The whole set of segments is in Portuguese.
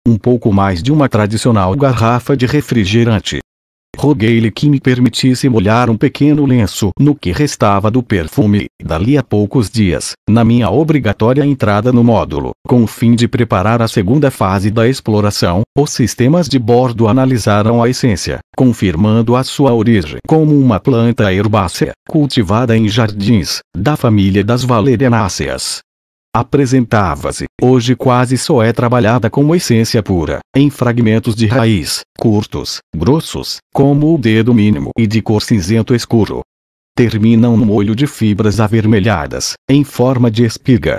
um pouco mais de uma tradicional garrafa de refrigerante. Roguei-lhe que me permitisse molhar um pequeno lenço no que restava do perfume, dali a poucos dias, na minha obrigatória entrada no módulo, com o fim de preparar a segunda fase da exploração. Os sistemas de bordo analisaram a essência, confirmando a sua origem como uma planta herbácea, cultivada em jardins, da família das valerianáceas. Apresentava-se, hoje quase só é trabalhada como essência pura, em fragmentos de raiz, curtos, grossos, como o dedo mínimo e de cor cinzento escuro. Terminam no molho de fibras avermelhadas, em forma de espiga.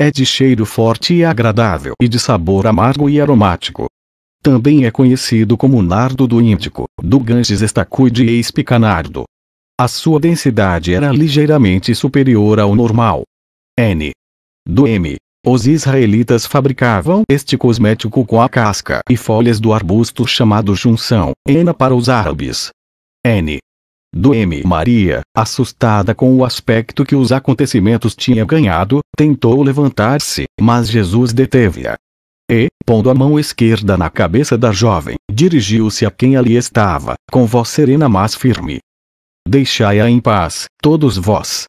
É de cheiro forte e agradável e de sabor amargo e aromático. Também é conhecido como nardo do Índico, do Ganges estacuide e espicanardo. A sua densidade era ligeiramente superior ao normal. N. Do M. Os israelitas fabricavam este cosmético com a casca e folhas do arbusto chamado junção, ena para os árabes. N. Do M. Maria, assustada com o aspecto que os acontecimentos tinham ganhado, tentou levantar-se, mas Jesus deteve-a. E, pondo a mão esquerda na cabeça da jovem, dirigiu-se a quem ali estava, com voz serena mas firme. Deixai-a em paz, todos vós.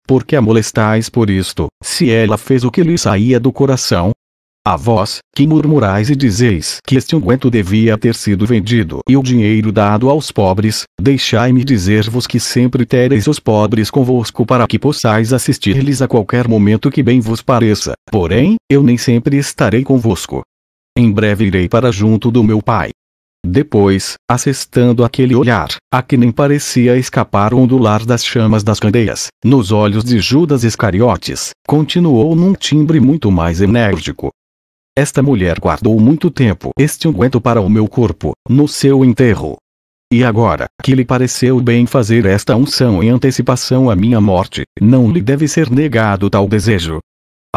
Por que a molestais por isto, se ela fez o que lhe saía do coração? A vós, que murmurais e dizeis que este unguento devia ter sido vendido e o dinheiro dado aos pobres, deixai-me dizer-vos que sempre tereis os pobres convosco para que possais assistir-lhes a qualquer momento que bem vos pareça, porém, eu nem sempre estarei convosco. Em breve irei para junto do meu Pai. Depois, assestando aquele olhar, a que nem parecia escapar o ondular das chamas das candeias, nos olhos de Judas Iscariotes, continuou num timbre muito mais enérgico. Esta mulher guardou muito tempo este unguento para o meu corpo, no seu enterro. E agora, que lhe pareceu bem fazer esta unção em antecipação à minha morte, não lhe deve ser negado tal desejo.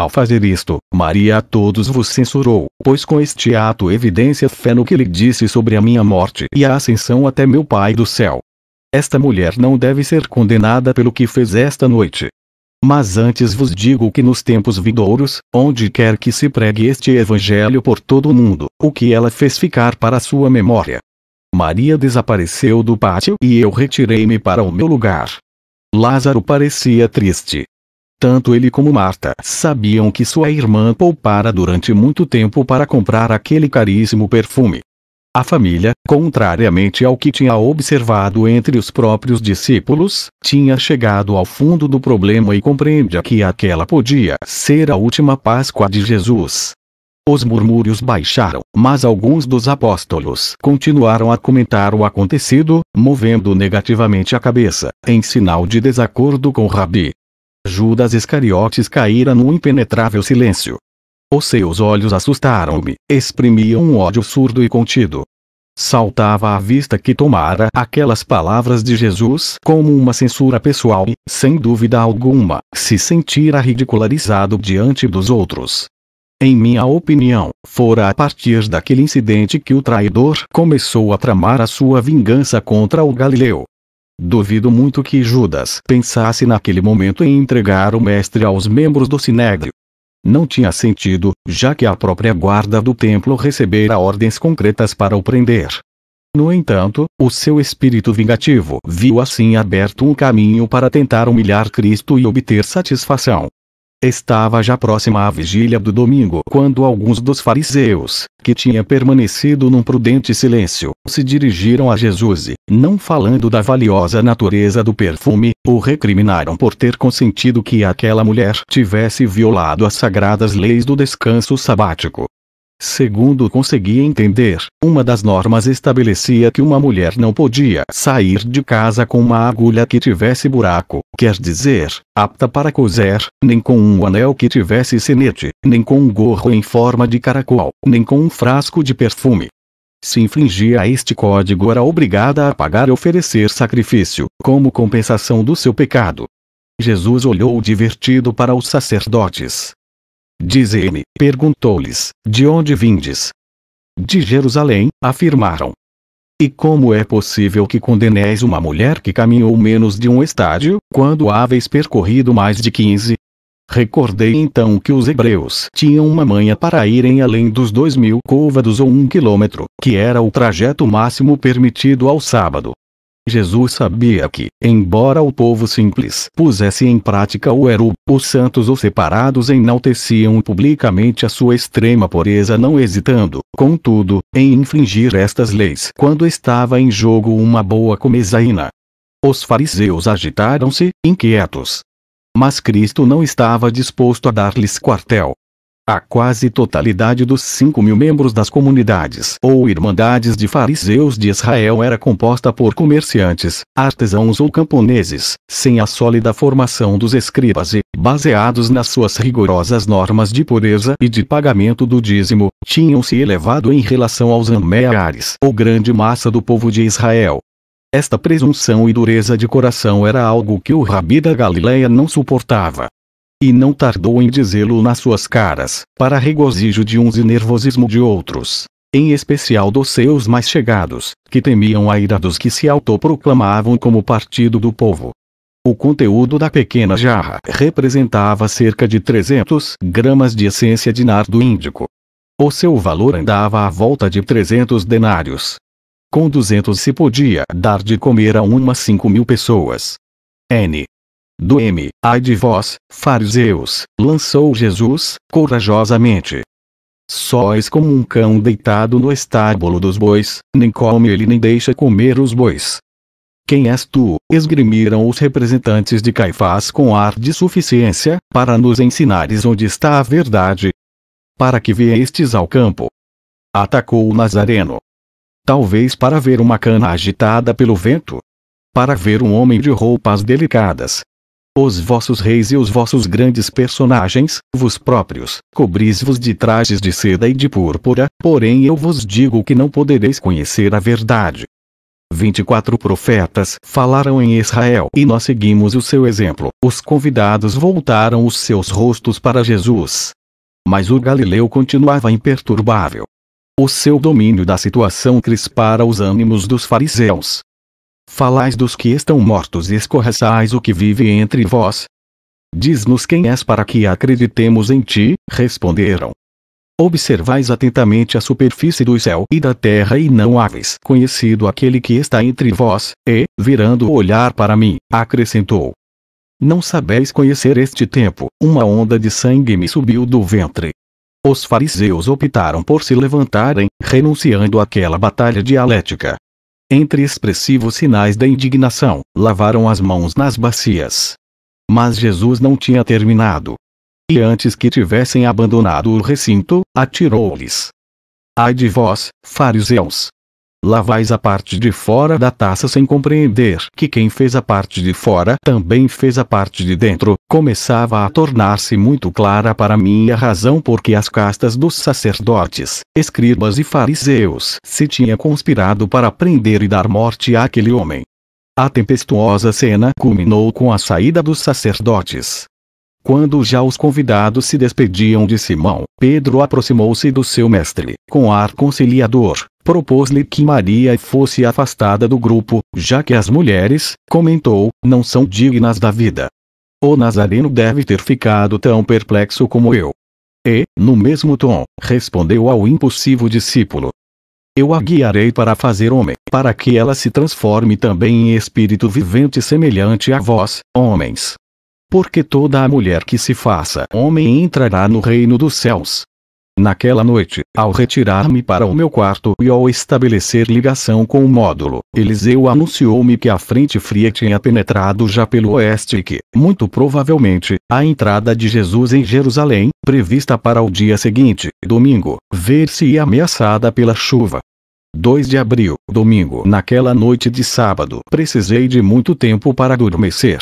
Ao fazer isto, Maria a todos vos censurou, pois com este ato evidencia fé no que lhe disse sobre a minha morte e a ascensão até meu Pai do céu. Esta mulher não deve ser condenada pelo que fez esta noite. Mas antes vos digo que nos tempos vindouros, onde quer que se pregue este evangelho por todo o mundo, o que ela fez ficar para a sua memória. Maria desapareceu do pátio e eu retirei-me para o meu lugar. Lázaro parecia triste. Tanto ele como Marta sabiam que sua irmã poupara durante muito tempo para comprar aquele caríssimo perfume. A família, contrariamente ao que tinha observado entre os próprios discípulos, tinha chegado ao fundo do problema e compreendia que aquela podia ser a última Páscoa de Jesus. Os murmúrios baixaram, mas alguns dos apóstolos continuaram a comentar o acontecido, movendo negativamente a cabeça, em sinal de desacordo com Rabi. Judas Iscariotes caíra num impenetrável silêncio. Os seus olhos assustaram-me, exprimiam um ódio surdo e contido. Saltava à vista que tomara aquelas palavras de Jesus como uma censura pessoal e, sem dúvida alguma, se sentira ridicularizado diante dos outros. Em minha opinião, fora a partir daquele incidente que o traidor começou a tramar a sua vingança contra o Galileu. Duvido muito que Judas pensasse naquele momento em entregar o mestre aos membros do Sinédrio. Não tinha sentido, já que a própria guarda do templo recebera ordens concretas para o prender. No entanto, o seu espírito vingativo viu assim aberto um caminho para tentar humilhar Cristo e obter satisfação. Estava já próxima à vigília do domingo quando alguns dos fariseus, que tinham permanecido num prudente silêncio, se dirigiram a Jesus e, não falando da valiosa natureza do perfume, o recriminaram por ter consentido que aquela mulher tivesse violado as sagradas leis do descanso sabático. Segundo conseguia entender, uma das normas estabelecia que uma mulher não podia sair de casa com uma agulha que tivesse buraco, quer dizer, apta para coser, nem com um anel que tivesse sinete, nem com um gorro em forma de caracol, nem com um frasco de perfume. Se infringia a este código era obrigada a pagar e oferecer sacrifício, como compensação do seu pecado. Jesus olhou divertido para os sacerdotes. Dize-me, perguntou-lhes, de onde vindes? De Jerusalém, afirmaram. E como é possível que condeneis uma mulher que caminhou menos de um estádio, quando haveis percorrido mais de 15? Recordei então que os hebreus tinham uma manha para irem além dos 2.000 côvados ou 1 quilômetro, que era o trajeto máximo permitido ao sábado. Jesus sabia que, embora o povo simples pusesse em prática o eru, os santos ou separados enalteciam publicamente a sua extrema pureza, não hesitando, contudo, em infringir estas leis quando estava em jogo uma boa comezaína. Os fariseus agitaram-se, inquietos. Mas Cristo não estava disposto a dar-lhes quartel. A quase totalidade dos 5.000 membros das comunidades ou irmandades de fariseus de Israel era composta por comerciantes, artesãos ou camponeses, sem a sólida formação dos escribas e, baseados nas suas rigorosas normas de pureza e de pagamento do dízimo, tinham se elevado em relação aos ameares ou grande massa do povo de Israel. Esta presunção e dureza de coração era algo que o rabi da Galileia não suportava. E não tardou em dizê-lo nas suas caras, para regozijo de uns e nervosismo de outros, em especial dos seus mais chegados, que temiam a ira dos que se autoproclamavam como partido do povo. O conteúdo da pequena jarra representava cerca de 300 gramas de essência de nardo índico. O seu valor andava à volta de 300 denários. Com 200 se podia dar de comer a umas 5.000 pessoas. Ai de vós, fariseus, lançou Jesus, corajosamente. Sois como um cão deitado no estábulo dos bois, nem come ele nem deixa comer os bois. Quem és tu? Esgrimiram os representantes de Caifás com ar de suficiência, para nos ensinares onde está a verdade. Para que viestes ao campo? Atacou o Nazareno. Talvez para ver uma cana agitada pelo vento? Para ver um homem de roupas delicadas? Os vossos reis e os vossos grandes personagens, vos próprios, cobris-vos de trajes de seda e de púrpura, porém eu vos digo que não podereis conhecer a verdade. 24 profetas falaram em Israel e nós seguimos o seu exemplo. Os convidados voltaram os seus rostos para Jesus. Mas o galileu continuava imperturbável. O seu domínio da situação crispara os ânimos dos fariseus. Falais dos que estão mortos e escorraçais o que vive entre vós. Diz-nos quem és para que acreditemos em ti, responderam. Observais atentamente a superfície do céu e da terra e não haveis conhecido aquele que está entre vós, e, virando o olhar para mim, acrescentou. Não sabeis conhecer este tempo, uma onda de sangue me subiu do ventre. Os fariseus optaram por se levantarem, renunciando àquela batalha dialética. Entre expressivos sinais da indignação, lavaram as mãos nas bacias. Mas Jesus não tinha terminado. E antes que tivessem abandonado o recinto, atirou-lhes. Ai de vós, fariseus! Lavais a parte de fora da taça sem compreender que quem fez a parte de fora também fez a parte de dentro. Começava a tornar-se muito clara para mim a razão por que as castas dos sacerdotes, escribas e fariseus se tinha conspirado para prender e dar morte àquele homem. A tempestuosa cena culminou com a saída dos sacerdotes. Quando já os convidados se despediam de Simão, Pedro aproximou-se do seu mestre, com ar conciliador, propôs-lhe que Maria fosse afastada do grupo, já que as mulheres, comentou, não são dignas da vida. O Nazareno deve ter ficado tão perplexo como eu. E, no mesmo tom, respondeu ao impulsivo discípulo. Eu a guiarei para fazer homem, para que ela se transforme também em espírito vivente semelhante a vós, homens. Porque toda a mulher que se faça homem entrará no reino dos céus. Naquela noite, ao retirar-me para o meu quarto e ao estabelecer ligação com o módulo, Eliseu anunciou-me que a frente fria tinha penetrado já pelo oeste e que, muito provavelmente, a entrada de Jesus em Jerusalém, prevista para o dia seguinte, domingo, ver-se-ia ameaçada pela chuva. 2 de abril, domingo. Naquela noite de sábado, precisei de muito tempo para adormecer.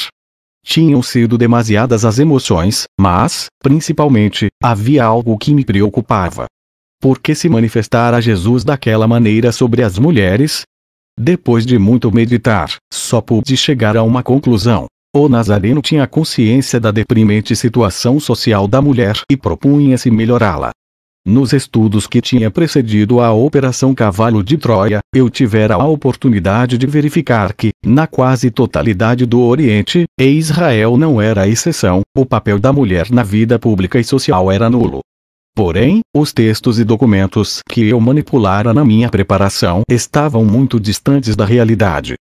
Tinham sido demasiadas as emoções, mas, principalmente, havia algo que me preocupava. Por que se manifestara Jesus daquela maneira sobre as mulheres? Depois de muito meditar, só pude chegar a uma conclusão. O Nazareno tinha consciência da deprimente situação social da mulher e propunha-se melhorá-la. nos estudos que tinha precedido a Operação Cavalo de Troia, eu tivera a oportunidade de verificar que, na quase totalidade do Oriente, e Israel não era a exceção, o papel da mulher na vida pública e social era nulo. Porém, os textos e documentos que eu manipulara na minha preparação estavam muito distantes da realidade.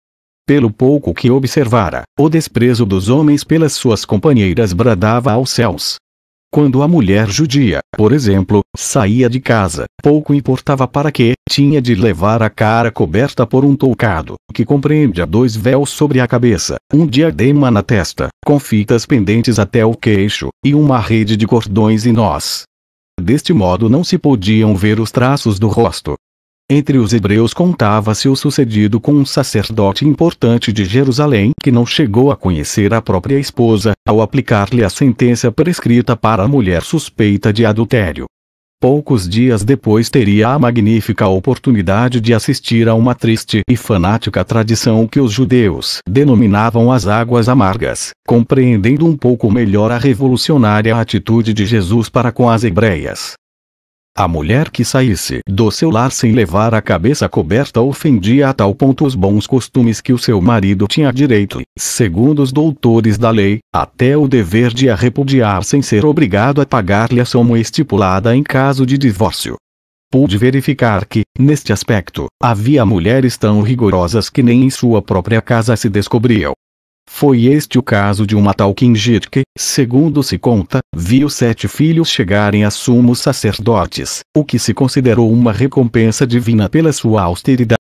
Pelo pouco que observara, o desprezo dos homens pelas suas companheiras bradava aos céus. Quando a mulher judia, por exemplo, saía de casa, pouco importava para que, tinha de levar a cara coberta por um toucado, que compreendia 2 véus sobre a cabeça, um diadema na testa, com fitas pendentes até o queixo, e uma rede de cordões e nós. Deste modo não se podiam ver os traços do rosto. Entre os hebreus contava-se o sucedido com um sacerdote importante de Jerusalém que não chegou a conhecer a própria esposa, ao aplicar-lhe a sentença prescrita para a mulher suspeita de adultério. Poucos dias depois teria a magnífica oportunidade de assistir a uma triste e fanática tradição que os judeus denominavam as águas amargas, compreendendo um pouco melhor a revolucionária atitude de Jesus para com as hebreias. A mulher que saísse do seu lar sem levar a cabeça coberta ofendia a tal ponto os bons costumes que o seu marido tinha direito, segundo os doutores da lei, até o dever de a repudiar sem ser obrigado a pagar-lhe a soma estipulada em caso de divórcio. Pude verificar que, neste aspecto, havia mulheres tão rigorosas que nem em sua própria casa se descobriam. Foi este o caso de uma tal Kingit que, segundo se conta, viu 7 filhos chegarem a sumos sacerdotes, o que se considerou uma recompensa divina pela sua austeridade.